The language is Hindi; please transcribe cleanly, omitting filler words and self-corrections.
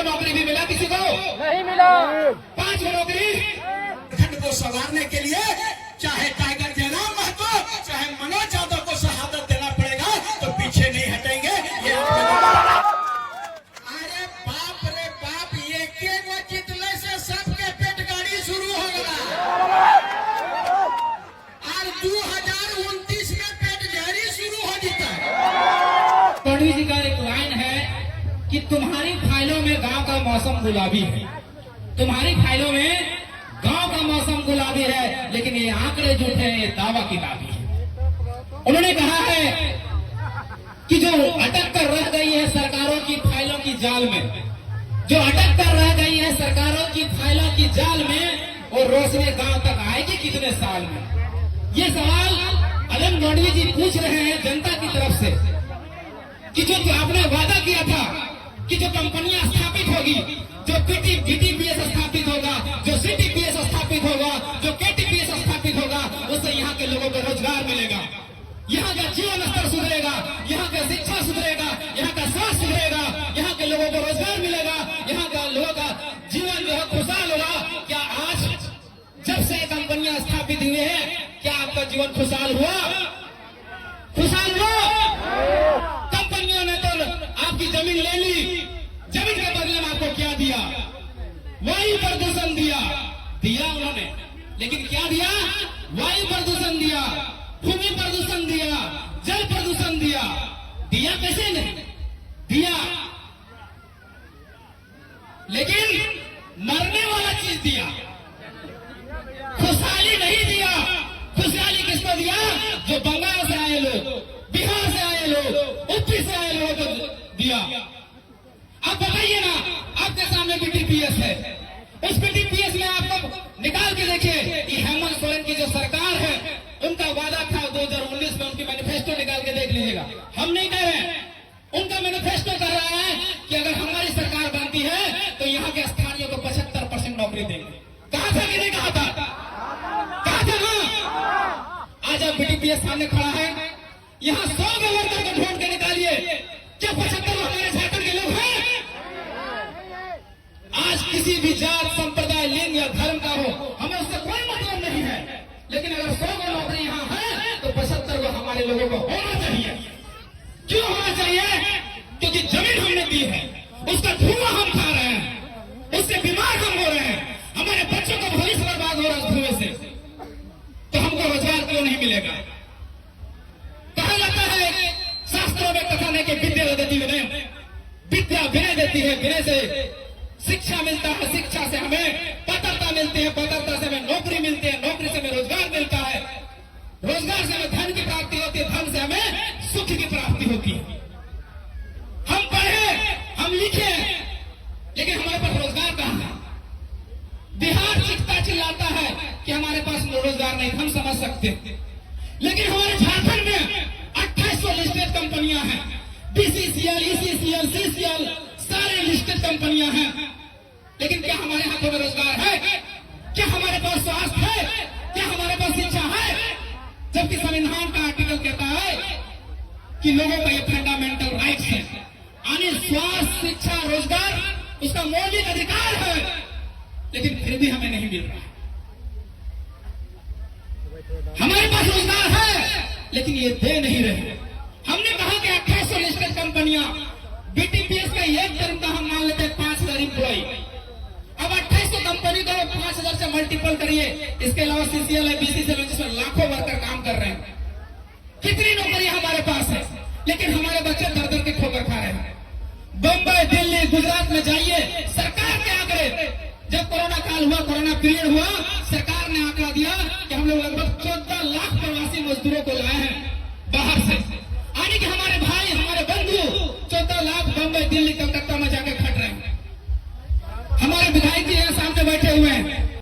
नौकरी भी मिला किसी को? नहीं मिला। 5 नौकरी खंड को संवारने के लिए चाहे टाइगर जयराम महतो चाहे मनोज यादव को शहादत देना पड़ेगा, तो पीछे नहीं हटेंगे। ये अरे बाप रे बाप, ये के वो जितने से सबके पेट गाड़ी शुरू हो गया और 2029 में पेट गाड़ी शुरू हो जीता है। गढ़वी जी का एक लाइन है कि तुम्हारी फाइलों में गांव का मौसम गुलाबी है, तुम्हारी फाइलों में गांव का मौसम गुलाबी है, लेकिन ये आंकड़े झूठे हैं, ये दावा किताबी है। उन्होंने कहा है कि जो अटक कर रह गई है सरकारों की फाइलों की जाल में, जो अटक कर रह गई है सरकारों की फाइलों की जाल में, और रोशनी गांव तक आएगी कितने साल में? ये सवाल अलन गढ़वी जी पूछ रहे हैं जनता की तरफ से कि जो आपने वादा किया था कि जो कंपनियां स्थापित होगी, जो बीटीपीएस स्थापित होगा, जो सीटीपीएस स्थापित होगा, जो केटीपीएस स्थापित होगा, उससे यहाँ के लोगों को रोजगार मिलेगा, यहाँ का जीवन स्तर सुधरेगा, यहाँ का शिक्षा सुधरेगा, यहाँ का स्वास्थ्य सुधरेगा, यहाँ के लोगों को रोजगार मिलेगा, यहाँ का लोगों का जीवन जो है खुशहाल होगा। क्या आज जब से कंपनियां स्थापित हुई है, क्या आपका जीवन खुशहाल हुआ? खुशहाल हुआ? कंपनियों ने तो आपकी जमीन ले ली, जमीन के बदले में आपको क्या दिया? वायु प्रदूषण दिया उन्होंने, लेकिन क्या दिया? वायु प्रदूषण दिया, भूमि प्रदूषण दिया, जल प्रदूषण दिया। कैसे नहीं दिया? लेकिन मरने वाला चीज दिया, खुशहाली नहीं दिया। खुशहाली किसको दिया? जो बंगाल से आए लोग, बिहार से आए लोग, यूपी से आए लोगों को दिया। आप बताइए ना, आपके सामने बीटीपीएस है, उस बीटीपीएस में आपको निकाल के देखिए कि हेमंत सोरेन की जो सरकार है, उनका वादा था 2019 में, उनकी मैनिफेस्टो निकाल के देख लीजिएगा। हम नहीं कह रहे हैं, उनका मैनिफेस्टो कह रहा है कि अगर हमारी सरकार बनती है तो यहाँ के स्थानीय को 75% नौकरी देंगे। कहा था कि नहीं कहा था? कहा था ना? आज अब बीटीपीएस सामने खड़ा है, यहाँ 100 वर्कर को ढूंढ के निकालिए, क्या 75 हमारे झारखंड के लोग हैं? आज किसी भी जात, संप्रदाय, लिंग या धर्म का हो, हमें उससे कोई मतलब नहीं है, लेकिन अगर 100 नौकरी यहाँ है तो 75 हमारे लोगों को होना चाहिए। क्यों होना चाहिए? क्योंकि जमीन हमने दी है, उसका धुआं हम खा रहे हैं, उससे बीमार हम हो रहे हैं, हमारे बच्चों का भविष्य बर्बाद हो रहा है धुएं से, तो हमको रोजगार क्यों नहीं मिलेगा? कहा जाता है शास्त्रों में कथा नहीं कि विद्या देती विनय, विद्या विनय देती है, विनय से शिक्षा मिलता है, शिक्षा से हमें पात्रता मिलती है, पात्रता से हमें नौकरी मिलती है, नौकरी से हमें रोजगार मिलता है, रोजगार से हमें धन की प्राप्ति होती है, धन से हमें सुख की प्राप्ति होती है। हम पढ़े, हम लिखे, लेकिन हमारे पास रोजगार कहाँ है? बिहार चिखता चिल्लाता है कि हमारे पास रोजगार नहीं, हम समझ सकते हैं, लेकिन हमारे झारखंड में 2800 लिस्टेड कंपनियां हैं, बीसीसीएल, ईसीसीएल, सीसीएल, सारे लिस्टेड कंपनियां हैं, लेकिन क्या हमारे हाथों में रोजगार है? क्या हमारे पास स्वास्थ्य है? क्या हमारे पास शिक्षा है? जबकि संविधान का आर्टिकल कहता है कि लोगों का ये फंडामेंटल राइट्स है, यानी स्वास्थ्य, शिक्षा, रोजगार उसका मौलिक अधिकार है, लेकिन फिर भी हमें नहीं मिल रहा। हमारे पास रोजगार है, लेकिन ये दे नहीं रहे। हमने कहा कि 2800 लिस्टेड कंपनियां, बीटीपीएस का एक टर्म का हम मान लेते हैं 5000 इंप्लॉई, अब 2800 कंपनी को 5000 से मल्टीपल करिए, इसके अलावा सीसीएल है, बीसीसीएल है, जिसमें लाखों वर्कर काम कर रहे हैं। कितनी नौकरी हमारे पास है, लेकिन हमारे बच्चे दर दर के ठोकर खा रहे हैं। बम्बई, दिल्ली, गुजरात में जाइए, सरकार के आंकड़े, जब कोरोना काल हुआ, कोरोना पीरियड हुआ, सरकार ने आंकड़ा दिया कि हम लोग लगभग 14 लाख प्रवासी मजदूरों को लाए हैं बाहर से, यानी कि हमारे भाई, हमारे बंधु 14 लाख बम्बई, दिल्ली, कलकत्ता